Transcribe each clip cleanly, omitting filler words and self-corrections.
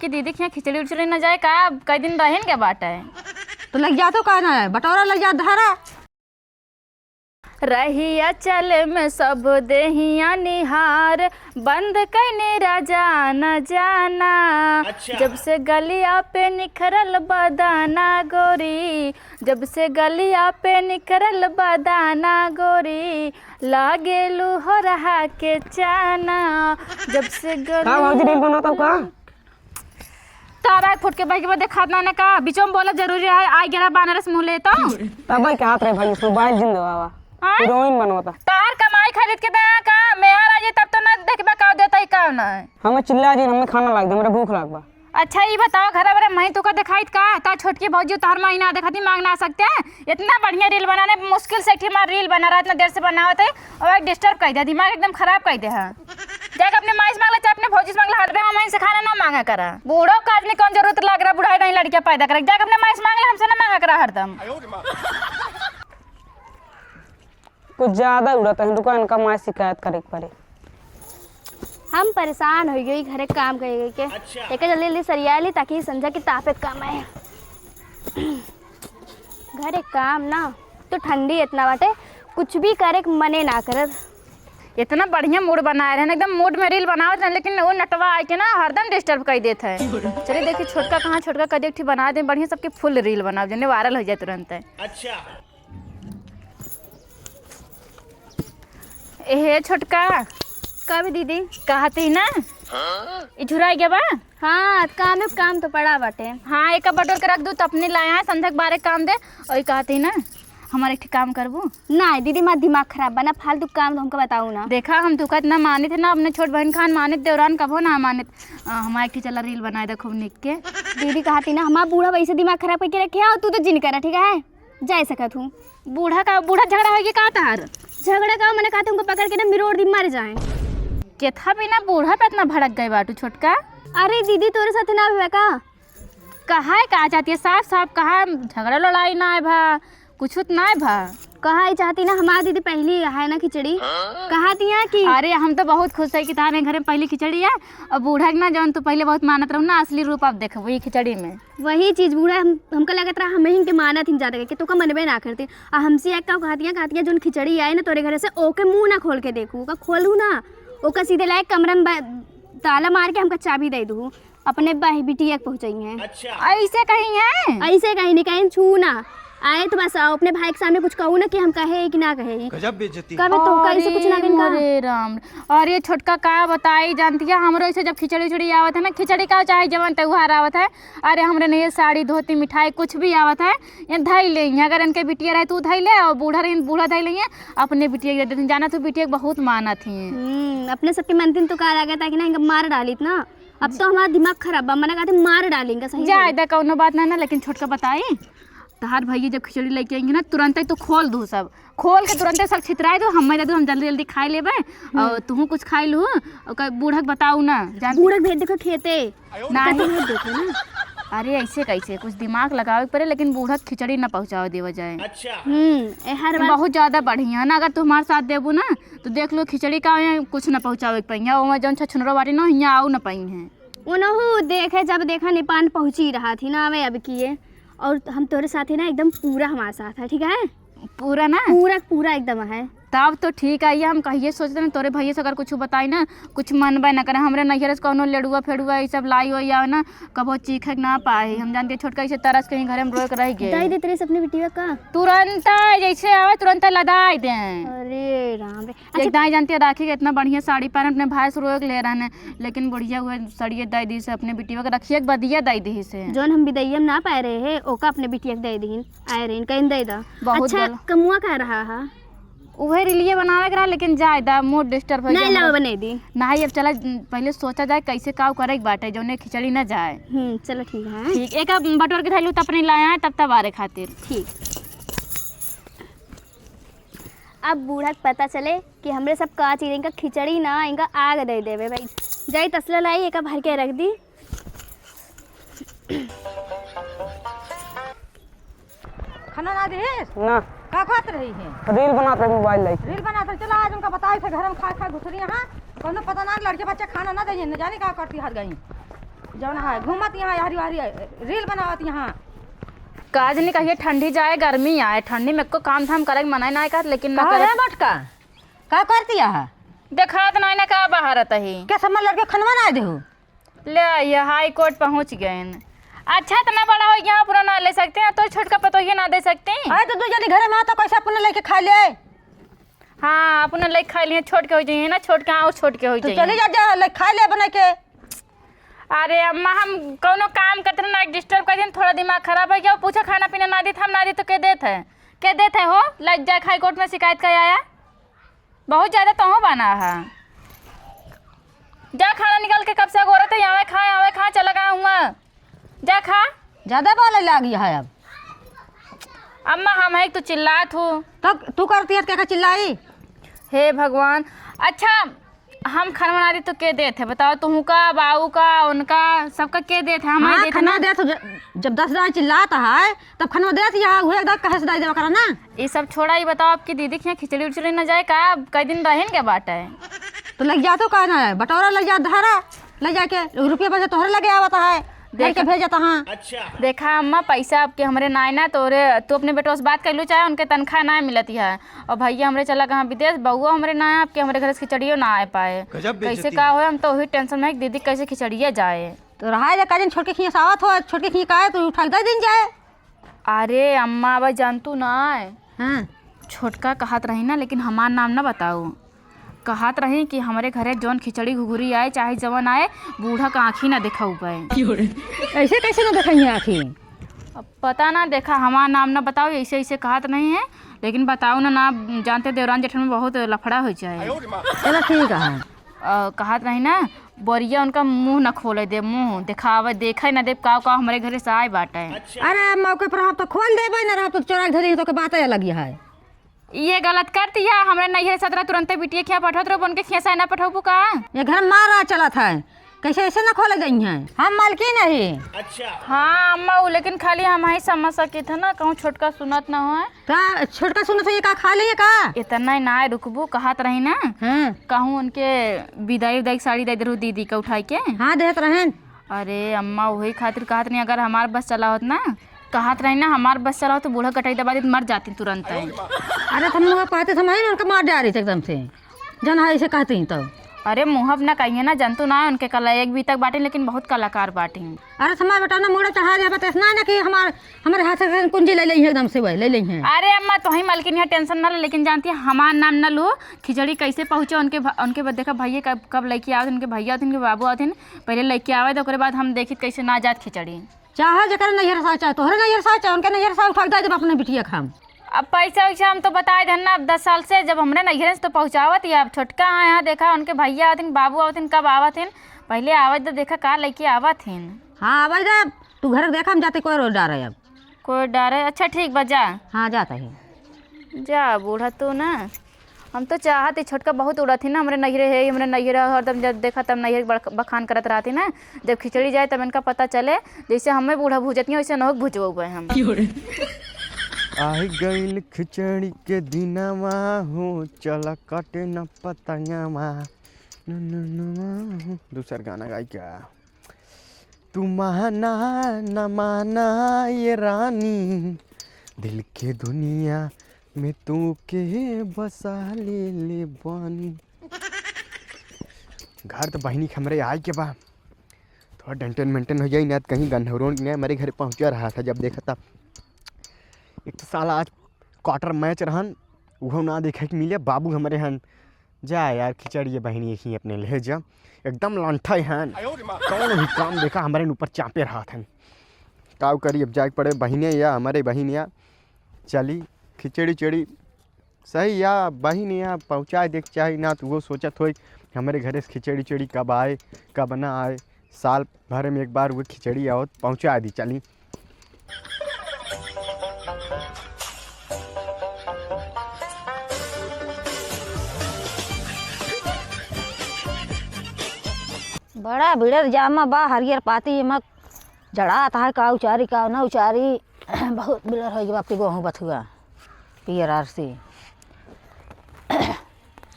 कि दीदी के यहाँ खिचड़ी उचड़ी न जाए का, कई दिन रहें क्या बाटा है तो लग जा तो कहना है बटोरा लग जा धारा। रहिया चल में सब देहिया निहार, बंद कईने राजा न जाना। जब से गलिया पे निखरल बदाना गोरी, जब से गलिया पे निखरल बदाना गोरी, लागे लू हो रहा के चाना। जब से तारा फुट के भाई के बाद देखा ना का बीचों में बोला जरूरी है। आई गिरा बनारस मुँह लेता तब भाई के हाथ रहे भाई मोबाइल जिंदा बाबा हीरोइन बनवाता तार कमाई खरीद के दया का मेहर आ जे तब तो ना देखबा का देता ही का ना हमें चिल्ला जी हमें खाना लाग दे हमरा भूख लागबा। अच्छा ये बताओ घर बारे मही तो का दिखाइत का ता छोटकी भौजी तार महीना दिखाती मांग ना सकते हैं। इतना बढ़िया रील बनाने मुश्किल से एक मार रील बना रहा इतना देर से बनावत है और डिस्टर्ब कर दिया दिमाग एकदम खराब कर दे है। जाके अपने माई से मांग ले चाहे अपने भौजी से मांग ले हर बेमा मही से खाना ना मांगा करा। बूढ़ो का आदमी कौन जरूरत लग रहा बुढ़ाई नहीं लड़कियां पैदा करे जाके अपने माई से मांग ले हमसे ना मांगा करा हरदम। कुछ ज्यादा उड़ता है दुकान का माँ शिकायत करे पड़े। हम परेशान हो गई घरे काम कर गई के एक जल्दी जल्दी सरिया ली ताकि संजय की ताकत कम आए। घरे काम ना तो ठंडी इतना बाटे कुछ भी करे मने ना कर। इतना बढ़िया मूड बनाए रहे एकदम मूड में रील बनावत रहे लेकिन वो नटवा आके ना हरदम डिस्टर्ब कर देता है। चलिए देखिए छोटका कहाँ छोटका कदे एक बना दे बढ़िया सबके फुल रील बनाओ जने वायरल हो जाए तुरंत है। अच्छा ए छोटका कब दीदी कहती ना झुराई गया बा। हाँ काम तो पड़ा बाटे। हाँ एक बटोर के रख दू तो अपने लाया है संध्या के बारे काम दे और कहती ना हमारे एक काम करबू ना दीदी मार दिमाग खराब बना फालतू काम तो हमको बताऊ ना। देखा हम तुका इतना मानित है ना अपने छोट बहन खान मानित देवरान कबो ना मानित हमारे चला रील बनाए देखो निक के। दीदी कहती ना हमारा बूढ़ा वैसे दिमाग खराब करके रखे तू तो जिन करा ठीक है जा सकत हूँ। बूढ़ा झगड़ा हो गया का तार झगड़ा का मैंने कहा तुमको पकड़ के ना मिरोड़ दी मर जाए के था बिना बूढ़ा पे इतना भड़क गए बाटू छोटका। अरे दीदी तोरे साथ ना हुआ का कहा है कहा चाहती है साफ साफ कहा झगड़ा लड़ाई ना है भा कुछ ना है भा कहा चाहती ना हमारी दीदी पहली है ना खिचड़ी कहा दिया कि अरे हम तो बहुत खुश है कि तारे घर में पहली खिचड़ी है और बूढ़ा ना जौन तो पहले बहुत मानत रहू ना असली रूप आप देखो वही खिचड़ी में वही चीज बूढ़ा हमको लगत रहा हम ही के मानत ही ज्यादा कि तो का मनबे ना करते और हमसे एक का कहती जोन खिचड़ी आए ना तोरे घर से ओके मुंह ना खोल के देखू का खोलू ना ओका सीधे लायक कमरा में ताला मार के हमका चाबी दे दू अपने बिटिया पहुँचाई अच्छा। ऐसे कहीं है ऐसे कहीं नहीं कहीं छू ना आए तो बस अपने भाई के सामने कुछ कहूँ ना कि हम कहे कि ना कहे गजब बेइज्जती कब तो कैसे कुछ ना कहीं अरे राम और ये छोटका का बताई जानती है हमरो ऐसे जब खिचड़ी उचड़ी आवत है ना खिचड़ी का चाहे जवन त्योहार आवत है अरे हमरे नहीं साड़ी धोती मिठाई कुछ भी आवत है ये धई ले अगर इनके बिटिया रहे तू धई ले और बूढ़ा धई लेंगे अपने बिटिया देते जाना तो बिटिया बहुत माना थी अपने सबके मंदिर तो कहा गया था कि ना मार डाली ना अब तो हमारा दिमाग खराब मैंने कहा था मार डालेंगे सही ज्यादा कौनो बात ना ना लेकिन छोटका बताई तहार भैया जब खिचड़ी लेके आएंगे ना तुरंत ही तो खोल दू सब खोल के तुरंत सब छितराए दो हम जल्दी जल्दी खाई लेबे और तू कुछ खाई लू बूढ़क बताऊ ना बूढ़क भेज देखो खेते नहीं देखो ना अरे ऐसे कैसे कुछ दिमाग लगावे पड़े लेकिन बूढ़क खिचड़ी ना पहुँचाओ देवा जाए। अच्छा हर बात बहुत ज्यादा बढ़िया ना अगर तुम्हारे साथ देबू ना तो देख लो खिचड़ी का कुछ ना पहुँचावे पाइया वो जौन छछुनरो बाटी ना यहाँ आओ ना पाई है उनहु देखे जब देखा नेपाल पहुँच ही रहा थी ना हमें अब किए और हम तोरे साथ है ना एकदम पूरा हमारे साथ है ठीक है पूरा ना पूरा एकदम है तब तो ठीक है ये हम कहिए सोचते ना तोरे भैया से अगर कुछ बताई ना कुछ मनबे ना करे हमरे नैहर से कौनो लेडुआ फेडुआ ये सब लाई हो ना कबो चीखे ना पाए हम जानते छोटका ऐसे तरस कहीं घर में रोक रह गए दाई दे तेरे अपनी बिटिया का तुरंत जैसे आवे तुरंत लदाई दे। अरे राम रे अच्छा दाई जानती है राखी के इतना बढ़िया साड़ी पहन अपने भाई से रोक ले रहे लेकिन बढ़िया हुए साड़िए दे दी से अपने बिटिया के रखिए बदिया दे दी से जोन हम विदैयम ना पाए रहे है ओका अपने बिटिया के दे दी आए रही कहीं दे दा अच्छा कमुआ कह रहा है वही रिलिये बनावे के रहा लेकिन ज्यादा मूड डिस्टर्ब हो नहीं लावा बने दी नहीं अब चला पहले सोचा जाए कैसे काव करे बाटे जो ने खिचड़ी ना जाए। चलो ठीक है ठीक एक बटोर के थैलू तब अपने लाया है तब आरे खातिर ठीक। अब बूढ़ा पता चले कि हमरे सब का चीज इनका खिचड़ी ना इनका आग दे देवे भाई जाई तसला लाई एक भर के रख दी। खाना ना दे ना का खात रही है रील बनाते मोबाइल लाइक रील बनाते चला आज उनका बताई थे घर में खा घुसरी यहाँ कोनो पता ना लड़के बच्चे खाना ना दे न जाने का करती हर गई जौन है घूमत यहाँ हरी हरी रील बनावत यहाँ। काज नहीं कहिए ठंडी जाए गर्मी आए, ठंडी में को काम धाम करे मना ना कर, लेकिन ना कहा करे है मटका का करती है देखा तो ना का बाहर ही क्या सब लड़के खनवा ना देहू। ले ये हाई कोर्ट पहुंच गए। अच्छा इतना बड़ा हो गया पूरा ना ले सकते हैं तो छोटका पतोहिया ना दे सकते हैं। आए तो दू जनी घर में आता कैसे अपने लेके खा ले। हाँ अपने ले खा लिए छोट के हो जाइए ना, छोट के और छोट के हो तो जाइए। चले जा ले खा ले बना के। अरे अम्मा हम कोनो काम करते ना डिस्टर्ब कर दिन, थोड़ा दिमाग खराब है क्या। पूछा खाना पीना ना दी हम ना दी तो के देते है, के देते हो लग जाए हाई कोर्ट में शिकायत कर आया। बहुत ज़्यादा तो हो बना है। जा खाना निकाल के कब से गोरत है आवे खा चला गया हुआ जा खा। ज्यादा बोले लगी है अब। अम्मा हम है तो चिल्लात हो तो तू करती है क्या चिल्लाई। हे भगवान। अच्छा हम खाना बना दी तो के देते बताओ, तुम का बाबू का उनका सबका के देते हम हाँ, देते खाना ना। दे तो जब 10 दाई चिल्लाता है तब खाना दे यहाँ हुए एकदम कहे से दाई देवा करा ना। ये सब छोड़ा ही बताओ आपकी दीदी के यहाँ खिचड़ी उचड़ी न जाए का कई दिन रहें के बाटे है। तो लग जा तो कहना है बटोरा लग जा धारा लग जाके रुपया पैसा तोहरे लगे आवता है देख के भेजता। हाँ देखा अम्मा पैसा आपके हमारे ना ना तो तू अपने बेटों से बात कर लो, चाहे उनके तनख्वाह ना मिलती है। और भैया हमारे चला कहाँ विदेश, बउआ हमारे ना है आपके हमारे घर से खिचड़ियो ना आ पाए। कैसे का हो हम तो वही टेंशन में दीदी कैसे खिचड़िया जाए। तो रहा है का दिन छोड़ के खिया सावत हो छोड़ के खिया का है तो उठा दे दिन जाए। अरे अम्मा अब जानतू ना है। हाँ छोटका कहत रही ना, लेकिन हमार नाम ना बताओ। कहत रही कि हमारे घरे जौन खिचड़ी घुघुरी आए चाहे जवन आए बूढ़ा का आँखी ना देखा पाए। ऐसे कैसे ना देखेंगे आखिर। अब पता ना देखा हमारा नाम ना बताओ, ऐसे ऐसे कहत नहीं है, लेकिन बताओ ना जानते देवरान जेठन में बहुत लफड़ा हो जाए। चलो ठीक है। कहत रही ना बोरिया उनका मुंह न खोले दे, मुंह दिखावे देखे ना दे का हमारे घरे से आए बाटे। अरे मौके पर आप तो खोल देबे ना रहा तो चोरा धरी तो के बात अलग है। ये गलत करती है हमारे नैहर सतरा तुरंत बिटिया खिया पठौत रहो उनके खिया ना पठौबू का। ये घर मारा चला था कैसे ऐसे ना खोले गई हैं हम मालकी नहीं। अच्छा हाँ अम्मा वो लेकिन खाली हम ही समझ सके थे ना कहूँ छोटका सुनत ना हो। तो छोटका सुनत ये का खा लिए का इतना ना रुकबू कहत रही ना। हाँ कहूँ उनके विदाई उदाई साड़ी दे दे दीदी का उठाई के। हाँ देत रहें। अरे अम्मा वही खातिर कहत नहीं अगर हमार बस चला होत ना, कहत रही ना हमार बस चला हो तो बूढ़ा कटाई दबा दी मर जाती तुरंत। अरे तुम लोग कहते समय ना उनका मार डाली थी एकदम से जन है ऐसे कहती तो। अरे मुहब ना कहिए ना जनतु ना उनके कला एक भी तक बाटे लेकिन बहुत कलाकार बाटे। अरे समय बेटा ना मोड़ा चढ़ा दे बता ना कि हमारे हाथ से कुंजी ले ली है एकदम से वही ले ली है। अरे अम्मा तो ही मालकिन है टेंशन ना ले, लेकिन जानती है हमार नाम ना लो खिचड़ी कैसे पहुँचे उनके बाद देखा भैया कब लेके आवे उनके भैया आते उनके बाबू आते पहले लेके आवे तो बाद हम देखी कैसे ना जात खिचड़ी। चाहे जकर नैहर सा चाहे तोहरे नैहर सा चाहे उनके नैहर सा उठा दे जब अपने बिटिया खाम। अब पैसा वैसा हम तो बताए थे ना, अब 10 साल से जब हमने नैहर से तो पहुँचावत या अब छोटका यहाँ देखा उनके भैया आथिन बाबू आथिन कब आवथिन पहले आवत तो देखा का लेके आवथिन। हाँ आवाज दे तू घर देखा हम जाते कोई रोज डर है अब कोई डर है। अच्छा ठीक बजा हाँ जाता है जा बूढ़ा तो ना हम तो चाहते छोटका बहुत उड़ा थी ना हमारे नैहरे है हमारे नैहरा हरदम जब देखा तब नैहर बखान करत रहती ना, जब खिचड़ी जाए तब इनका पता चले जैसे हमें बूढ़ा भूजती है वैसे नहक भूजो हुए हम। आई गईल खिचड़ी के दिनमा हो चला काटे न पतंगमा दूसर गाना गाई क्या तू माना न माना ये रानी दिल के दुनिया में तू के बसा ले बानी। घर तो बहनी हमरे आए के बा थोड़ा डेंटन मेंटेन हो जाए ना कहीं गन्हरों ने हमारे घर पहुंचा रहा था जब देखा था। एक तो साला आज क्वार्टर मैच रहन वो ना देखे के मिले बाबू हमारे हन जा यार खिचड़ी बहनी ही अपने ले जा एकदम लांठा हन कौन भी काम देखा हमारे ऊपर चापे रहा था। ताव करी अब जाके पड़े बहने या हमारे बहन या चली खिचड़ी चड़ी सही या बहन या पहुँचाए देख चाहे ना तो वो सोचा थोड़ी हमारे घर से खिचड़ी चड़ी कब आए कब ना आए साल भर में एक बार वो खिचड़ी आओ पहुँचा दी चली। बड़ा भीड़ जामा बा हरियर पाती मक जड़ाता है का उचारी का ना उचारी बहुत भीड़ हो गया आपके गेहूँ बथुआ पियर आर सी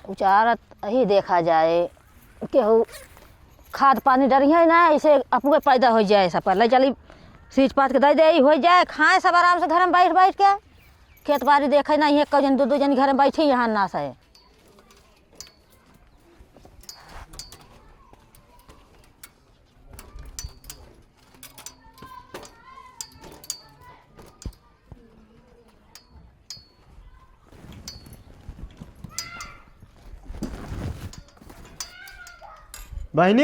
उचारत ही देखा जाए केहू खाद पानी डरिए ना, ऐसे अपू के पैदा हो जाए सब पहले चली सींच पात के दे हो जाए, खाए सब आराम से घर में बैठ बैठ के, खेत बाड़ी देखे ना, एक जन दो जन घर में बैठे यहाँ ना सहे। बहनी,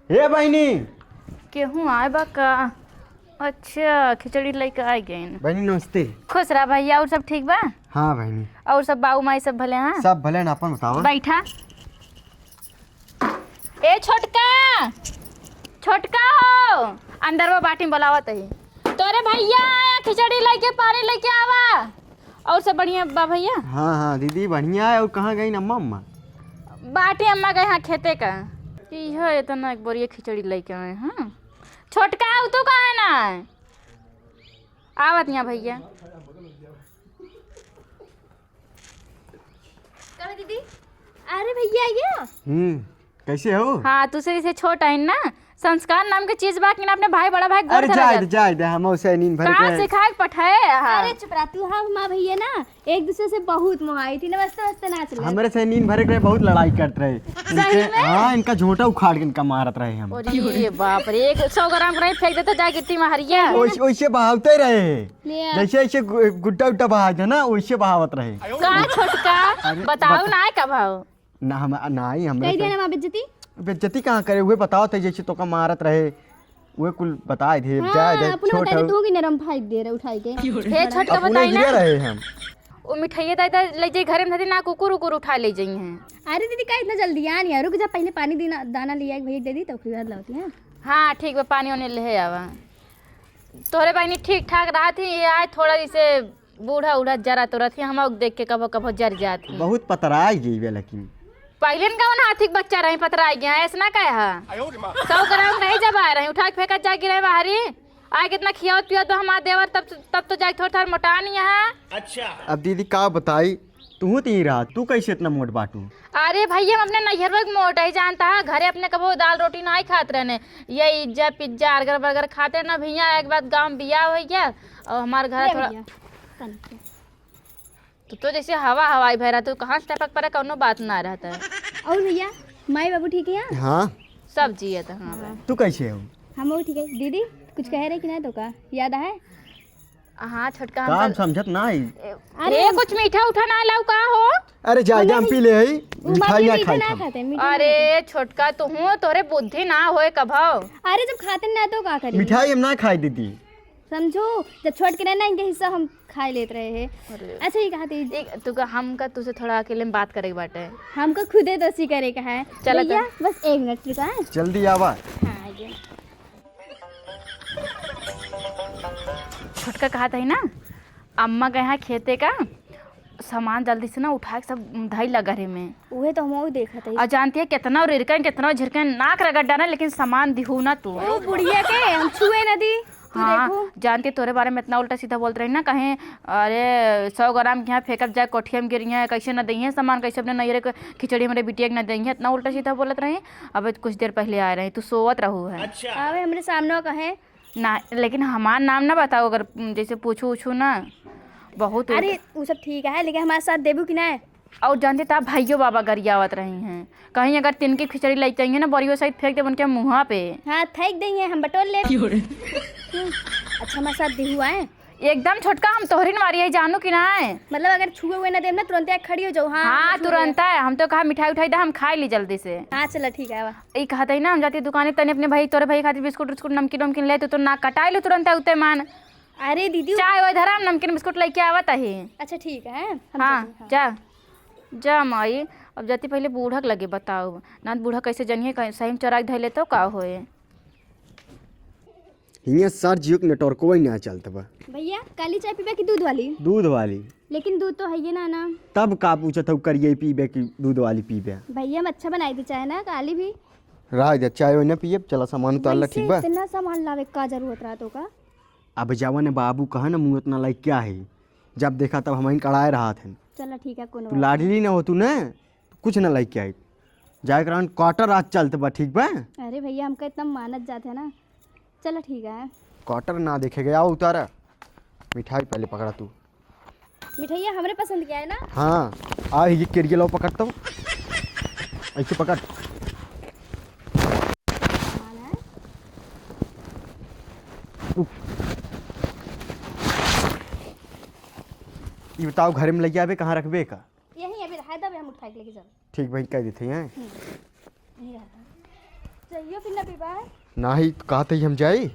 हे बहनी। केहूँ आए बा का? अच्छा, खिचड़ी लेके आ गए। बहनी नमस्ते। खुश रहा भैया। और सब ठीक बा? हाँ बहनी। और सब बाऊ माई सब भले? हाँ सब भले ना, अपन बताओ। बैठा। ए छोटका, छोटका हो, अंदर वो बाटी बुलावत है। तोरे भैया आया, खिचड़ी लेके पानी लेके आवा। और सब बढ़िया बा भैया? हाँ हाँ दीदी बढ़िया है। और कहाँ गई अम्मा? अम्मा बाटी अम्मा गए हाँ खेते का। इहो इतना एक बोरिया खिचड़ी लेके आए। हाँ छोटका तू कहाँ है ना? आवत यहाँ भैया। दीदी, अरे भैया ये कैसे हो? हाँ तुझसे इसे छोटा है ना, संस्कार नाम के चीज बाकी ना, अपने भाई बड़ा भाई अरे जाए दे हम उसे नींद भर कहाँ के सिखाए पठाए। अरे चुप रहा तू। हाँ माँ भैया ना एक दूसरे से बहुत मोहाई थी, नमस्ते नमस्ते नाच रहे। हमारे से नींद भरे के बहुत लड़ाई करते रहे इनके। हाँ इनका झोंटा उखाड़ के इनका मारत रहे हम। अरे बाप रे, 100 ग्राम रही फेंक देते जा गिट्टी में हरिया। वैसे बहावते रहे, जैसे ऐसे गुड्डा उड्डा बहा ना वैसे बहावत रहे। कहाँ छोटका बताओ ना का भाव ना हम ना ही कह दिया ना माँ बेइज्जती। बेइज्जती कहाँ करे, हुए बताओ थे जैसे तो का मारत रहे वो कुल बताए थे। हाँ अपना बता दे, तू की नरम फाइट दे रहे उठाई के। हे छोटका अपने बताई गिरे ना, रहे हम। वो मिठाइया दादा ले जाई घरे में थी ना, कुकुर उकुर उठा ले जाई हैं। अरे दीदी का इतना जल्दी आ नहीं, रुक जा पहले पानी दाना लिया भैया दे दी तो फिर बाद लाती है। हाँ ठीक बा, पानी वानी ले आवा। तोहरे बहनी ठीक ठाक रहा थी, ये आज थोड़ा जैसे बूढ़ा उढ़ा जरा तो रही, हम देख के कभो कभो जर जाती। बहुत पतराई गई वे, लेकिन पहले का हाथिक बच्चा रहे पतरा गया ऐसा ना कहा। 100 ग्राम नहीं जब आ रहे उठा के फेंका जा गिरे बाहरी। आए कितना खियावत पियावत तो हमारे देवर, तब तो जाके थोड़ा थोड़ा मोटा नहीं है। अच्छा अब दीदी का बताई, तू तो ही रहा, तू कैसे इतना मोट बाटू? अरे भैया हम अपने नैहर में मोटा ही जानता है, घरे अपने कबो दाल रोटी ना ही खाते रहने, ये इज्जा पिज्जा अर्गर बर्गर खाते ना भैया। एक बात गाँव में बिया हो गया और हमारे घर थोड़ा तो जैसे हवा हवाई भरा, तो कहाँ से टपक पड़ा कौनो बात ना रहता है। और भैया माई बाबू ठीक है? हाँ सब जिये तो। हाँ तू कैसे हो? हम वो ठीक है। दीदी कुछ कह रहे कि नहीं तो का याद है? हाँ छोटका काम समझत ना ही। अरे कुछ मीठा उठा ना लाऊ का हो? अरे जाए हम पी ले आई, मिठाई ना खाई हम। खाते अरे छोटका तू हूँ, तोरे बुद्धि ना होए कभाव। अरे जब खाते ना तो का करें? मिठाई हम ना खाई दीदी, समझो जब छोड़ के रहना इनके हिस्सा हम खा लेते रहे हैं। अच्छा ये कहा थी तू का हम का तुझसे थोड़ा अकेले में बात करे बाटे। हमको खुदे दोस्ती करे का है। चलो भैया बस 1 मिनट रुका है। जल्दी आवा। हाँ आइए। छोटका कहा था ना, अम्मा गए हैं खेते का सामान जल्दी से ना उठा के सब धई लगा घरे में। वही तो हम देखा था। और जानती है कितना रिरकन कितना झिरकन नाक रगड़ डाला, लेकिन सामान दिहू ना तू। ओ बुढ़िया के हम छुए ना दी। हाँ जानती तोरे बारे में इतना उल्टा सीधा बोलते रही ना, कहीं अरे 100 ग्राम के यहाँ फेंकब जाए कोठिया में गिरी है, कैसे न दी है सामान, कैसे अपने नैहरे के खिचड़ी मेरे बिटिया के न दी है, इतना उल्टा सीधा बोलत रही। अब कुछ देर पहले आ रही, तू सोवत रहू है। अबे हमरे सामने कहे ना, लेकिन हमार नाम ना बताओ, अगर जैसे पूछू उछू ना बहुत। अरे वो सब ठीक है, लेकिन हमारे साथ देबू कि नहीं? और जानते तो आप भाइयों बाबा गरियावत रही हैं, कहीं अगर तिनकी खिचड़ी ले चाहिए ना बरियो सहित फेंक दे उनके मुँह पे। हाँ फेंक देंगे हम, बटोर ले। अच्छा हमारे साथ देहू आए एकदम छोटका, हम तोहरी मारी है जानू कि ना है। मतलब अगर छुए हुए ना दे ना तुरंत खड़ी हो जाओ। हाँ तुरंत है, हम तो कहा मिठाई उठाई दे हम खाई ली जल्दी से। हाँ चलो ठीक है। ये कहता है ना, हम जाती दुकान तने अपने भाई तोरे भाई खातिर बिस्कुट उस्कुट नमकीन नमकीन ले तो ना कटाई लो तुरंत है उते मान। अरे दीदी चाय वो धरा नमकीन बिस्कुट लेके आवत है। अच्छा ठीक है। हाँ जा जा माई, अब जाती पहले बूढ़क लगे बताओ ना, बूढ़ा कैसे जनिए सही में चराग धैले तो का होए। हियां सर जियो के नेटवर्क वही ना चलता बा। भैया काली चाय पीबे की दूध वाली? दूध वाली। लेकिन दूध तो है ही ना। तब का पूछत हो करिए पीबे की दूध वाली पीबे? भैया हम अच्छा बनाई थी चाय ना, काली भी। राज दे चाय ना पिए, चला सामान तो अल्लाह ठीक बा। इतना सामान लावे का जरूरत रहा तो का? अब जवान बाबू कहा ना मुँह इतना लाइक क्या है, जब देखा तब हम कड़ाए रहा थे। चलो ठीक है। कौन तू लाडली ना हो तू ना, कुछ ना लाइक क्या है, जाकर क्वार्टर आज चलते बा, ठीक बा? अरे भैया हमका इतना मानत जाते हैं ना। चलो ठीक है। क्वार्टर ना देखे गया उतारा। मिठाई पहले पकड़ा तू। मिठाइया हमरे पसंद क्या है ना। हाँ आ ये केरिया लो पकड़ता हूँ, ऐसे पकड़। ये बताओ घर में लगे आवे कहाँ रखबे का? यही अभी रहा दबे हम उठा के लेके चल। ठीक भाई कह देते हैं। नहीं रहा चाहिए फिर ना पीबा। ना ही तो कहा था हम जाए।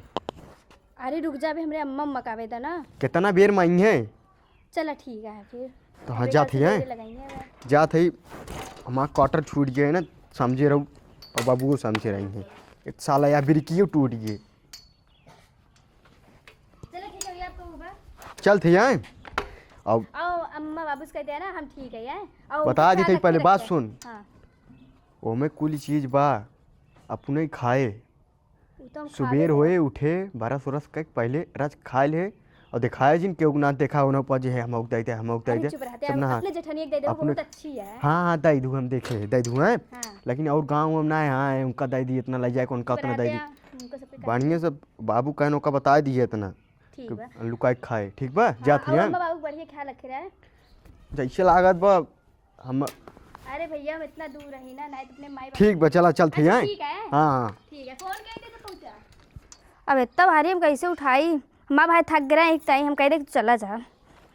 अरे रुक जा, भी हमरे अम्मा मकावे था ना। कितना बेर माई है? चला ठीक है फिर। तो हाँ जाते हैं, जाते ही हमारा क्वार्टर छूट गए ना, समझे रहो और बाबू को समझे रही हैं। एक साला या बिरकी टूट गए। चलो ठीक है भैया, आपको होगा। चलते हैं अब आओ अम्मा बाबू से कहते हैं ना हम ठीक है यार। आओ बता दी थी रख पहले के बात रखते सुन। हैं। हाँ वो में कुल चीज बा अपने खाए। वो तो हम खा सुबेर लेते होए उठे 12 सोरस का पहले रच खाए ले और दिखाए जिन केहू ना देखा होना पा जे है हम उगदाई दे हम हैं। उगदाई अरे दे चुप रहते सब हैं, ना। अपने जेठानी एक दे दो, वो अपने- बहुत अच्छी है। हाँ हाँ दाई दू हम देखे दाई दू हैं, हाँ लेकिन और गाँव में ना है। हाँ उनका दाई दी इतना ले जाए उनका चुप उतना रहते दाई दी हैं, उनको सब पे बढ़िया सब बाबू कहनो का बता दिए इतना ठीक है। लुकाए के खाए। ठीक बा जाते हाँ, हैं अम्मा बाबू बढ़िया ख्याल रखे रहे। जैसे लागत बा हम। अरे भैया हम इतना दूर रही ना, नहीं तो अपने माई ठीक बा चला चलते अच्छा, हैं। ठीक है। हाँ हाँ ठीक है, फोन कर दे तो पहुंचा। अब इतना भारी हम कैसे उठाई? माँ भाई थक गए हैं एक टाइम, हम कह रहे चला जा,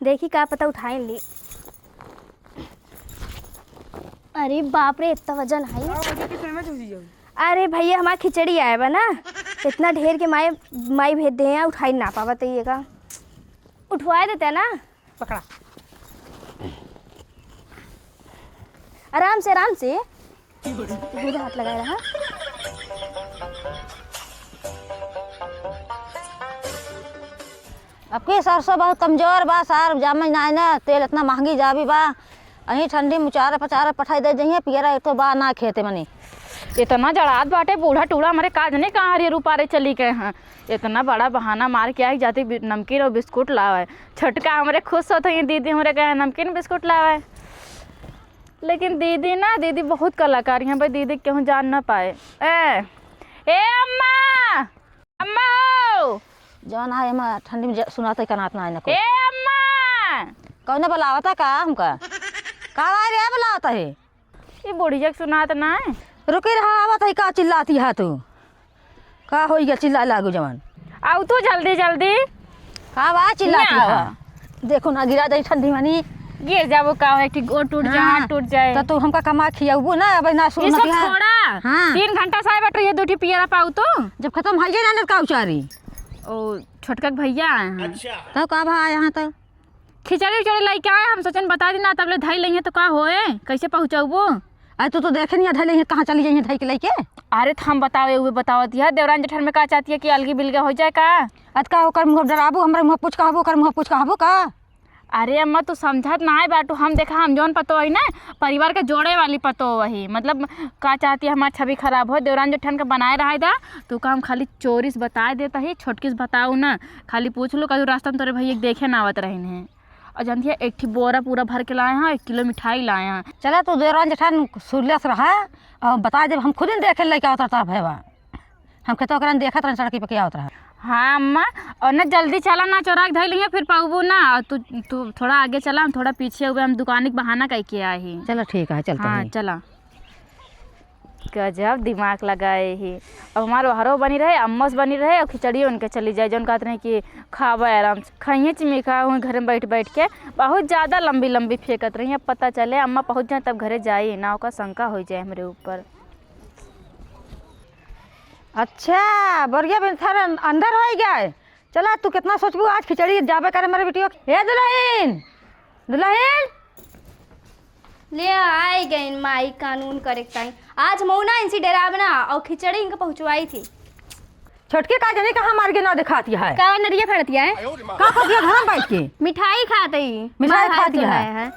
देखी क्या पता उठाए ली। अरे बाप रे इतना वजन है। अरे भैया हमारा खिचड़ी आया बा ना, इतना ढेर के माई भेज दे हैं, उठाई ना पावा तइएगा। उठवा देते हैं ना। पकड़ा। आराम से दूध हाथ लगाए रहा। आपके सरसों बहुत कमजोर बा सार, जामे ना ना तेल इतना महंगी जाबी बा। अहीं ठंडी में चारे पचारे पठाई दे जइए पियरा एक तो बा ना खेते मनी। इतना जड़ात बाटे बूढ़ा टूड़ा हमारे काज नहीं कहाँ हरियर उपारे चली गए हैं। इतना बड़ा बहाना मार के आई जाती नमकीन और बिस्कुट लावे। छटका हमारे खुश होते हैं दीदी हमारे कहे नमकीन बिस्कुट लावे, लेकिन दीदी बहुत कलाकारी हैं भाई, दीदी क्यों जान ना पाए। ए अम्मा अम्मा हो जौन है हम ठंडी में सुनाते कनात ना ए अम्मा। कौन बुलावता का हमका का रे बुलावता है? ये बुढ़िया के सुनात ना है। रुके रहा आवत है का चिल्लाती है तू? का हो गया चिल्ला लागू जवान? आओ तू जल्दी का बा चिल्लाती यहाँ है? देखो ना गिरा दे ठंडी मनी गिर जाबो का है कि गोड़ टूट जाए हाथ टूट जाए। तो तू हमका कमा खियाबू ना अब ना ये सुन सब छोड़ा। हाँ। 3 घंटा साए बैठो ये दूठी पियरा पाऊ तो जब खत्म हो जाए ना का उचारी ओ छोटका के भैया आए हैं। तो का भा यहाँ तो खिचड़ी उचड़ी लेके आए हम सोचन बता दी ना तब ले धई लेंगे तो का होए कैसे पहुँचाबो। अरे तू तो देखे नहीं धैले कहाँ चली जाइए धई के लेके? अरे तो हम बताओ हुए बताओ दिया देवरान जेठर में का चाहती है कि अलगी बिलगा हो जाए का। अत का ओकर मुँह डराबू हमारे मुँह पूछ कहबो ओकर मुँह पूछ कहबो का? अरे अम्मा तू समझत ना है बाटू, हम देखा हम जौन पतो है ना परिवार के जोड़े वाली पतो वही मतलब का चाहती है हमारी छवि खराब हो। देवरान जेठन का बनाए रहा था तो का हम खाली चोरी से बता देता ही छोटकी से बताऊ ना, खाली पूछ लो कभी रास्ता में तोरे भैया देखे ना आवत रहे हैं। और जानती है 1 बोरा पूरा भर के लाए हैं, 1 किलो मिठाई लाए हैं। चला तू देवरान जेठान सुरलस रहा और बता दे हम खुद ही देखे लेके आवत रहा भैया। हम कहते ओकरा देखत रह सड़की पे क्या आवत रहा। हाँ अम्मा और ना जल्दी चला ना चौराक धई लेंगे फिर पाऊबू ना। तू तू थोड़ा आगे चला हम थोड़ा पीछे हुए, हम दुकान के बहाना कह के आए ही। चलो ठीक है चलते हाँ हैं। चला। गजब दिमाग लगाए ही। अब हमारे हरो बनी रहे अम्मस बनी रहे और खिचड़ी उनके चली जाए जौन कहते हैं कि खावा आराम से खाइए चिमी खा हुए घर में बैठ के बहुत ज़्यादा लंबी फेंकत रही। अब पता चले अम्मा पहुँच जाए तब घरे जाए ना का शंका हो जाए हमारे ऊपर। अच्छा बढ़िया थार अंदर हो गया। चला तू कितना सोचबू आज खिचड़ी जाबे करे मेरे बेटियों। हे दुल्हन दुल्हन ले आए गए माई कानून करे टाइम। आज मौना इनसी डरावना और खिचड़ी इनका पहुंचवाई थी। छोटके का जने कहाँ मार के ना दिखाती है का नरिया फड़तिया है का कर दिया घर में बैठ के मिठाई खाते ही मिठाई खाती है।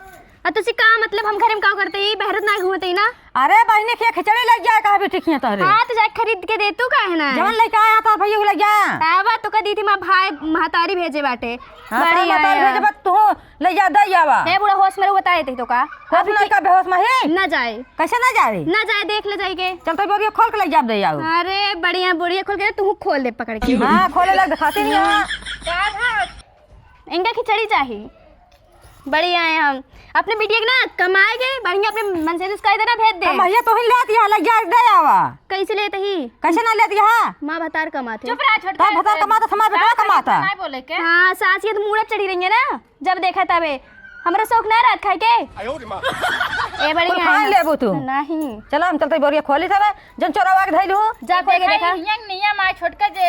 और तुसी का मतलब हम घर में का करते ही बहरत ना घूमते ही ना। अरे बहने के खिचड़ी लग जाए कहा बेटी खिया तोरे हाँ तो जाके खरीद के दे तू का है ना जवन लेके आया था भैया लग गया। आवा तो कदी दी थी माँ भाई महतारी भेजे बाटे हाँ बड़ी तो मतारी आया। भेजे बा तू ले जा दे आवा हे बुढ़ा होश में बताए थे तो का होश नहीं का बेहोश में ही ना जाए कैसे ना जावे ना जाए देख ले जाएगे। चल तो बोरिया खोल के ले जा दे आओ अरे बढ़िया बुढ़िया खोल के तू खोल दे पकड़ के। हां खोले लग दिखाती नहीं हां इनका खिचड़ी चाहिए बढ़िया है। हम अपने बिटिया के ना कमाएंगे बढ़िया अपने मन से उसका इधर भेज दे। भैया तो ही लेत यहां ले जा दे आवा कैसे लेते ही कैसे ना लेत यहां माँ भतार कमाते। चुप रहा छोटका तो भता कमाता हमारा बेटा कमाता नहीं बोले के हाँ सास ये तो मूड़ा चढ़ी रही है ना जब देखा तबे हमारा शौक ना रात खाए के ए बढ़िया खाए है। लेबो तू नहीं चलो हम चलते बोरिया खोली थवे जन चोरवा के धइलू जा खोल के देखा यंग नियम आए छोटका जे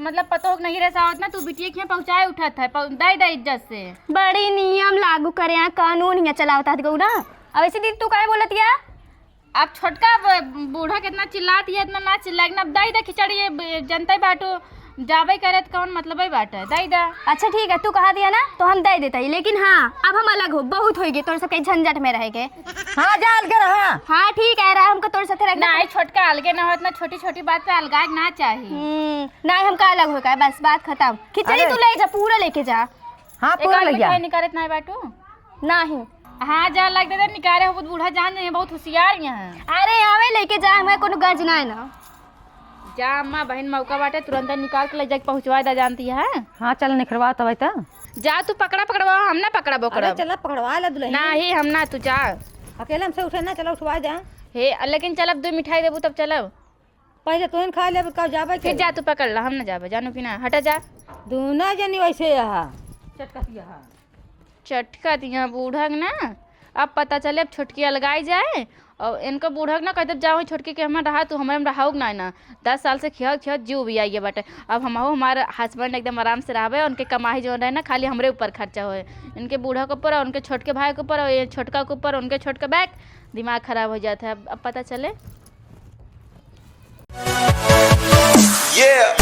मतलब पतो नहीं रहे सावत ना तू बिटिया के पहुंचाए उठत है दे दे इज्जत से बड़ी नियम लागू करे यहाँ कानून यहाँ चलावता है ना। अब ऐसे दीदी तू काहे बोलत या अब छोटका बूढ़ा कितना चिल्लाती है इतना ना चिल्लाए ना दई दे खिचड़ी जनता बाटो जावे करे तो कौन मतलब है बाटे दई दे। अच्छा ठीक है तू कहा दिया ना तो हम दे देते ही लेकिन हाँ अब हम अलग हो बहुत होगी तोर सबके झंझट में रहेंगे। हां जाल के रहा हाँ ठीक है रहा हमको तोर साथे रखना नहीं छोटका अलगे ना हो इतना छोटी छोटी बात पे अलगाए ना चाहिए। नहीं हमका अलग होगा बस बात खत्म। खिचड़ी अरे। तू ले जा पूरा लेके जा। हां पूरा ले जा निकालत नहीं बाटू नहीं हाँ जा लग दे निकाले हो बूढ़ा जान जाए बहुत होशियार यहाँ अरे आवे लेके जा हमें कोनो गर्ज ना है ना जा अम्मा बहन मौका बाटे तुरंत निकाल के ले जाके पहुंचवा दे जानती है। हां चल निखरवा तब त जा तू पकड़ा पकड़वा हम ना पकड़ा बोकड़ा चल पकड़वा ले दुल्हन नहीं हम ना तू जा अकेले हमसे उठे ना चलो उठवा जा हे लेकिन चलब 2 मिठाई देबू तब चलब पहले तू खा ले का जाबे फिर जा तू पकड़ ला हम ना जाबे जानू कि ना हटा जा दूना जनी वैसे यहां चटकतिया चटका दिया बूढ़ा ना अब पता चले अब छोटकी अलगाई जाए और इनको बूढ़ा ना कहते जाओ छोटकी के हम रहा तो हमारे रहा ना 10 साल से खिया जीव भी आइए बटे अब हम हमारे हस्बैंड एकदम आराम से रहे उनके कमाई जो रहे ना खाली हमरे ऊपर खर्चा होए इनके बूढ़ा के ऊपर और उनके छोटके भाई के ऊपर और ये छोटका के ऊपर उनके छोटका बैग दिमाग खराब हो जाता है। अब पता चले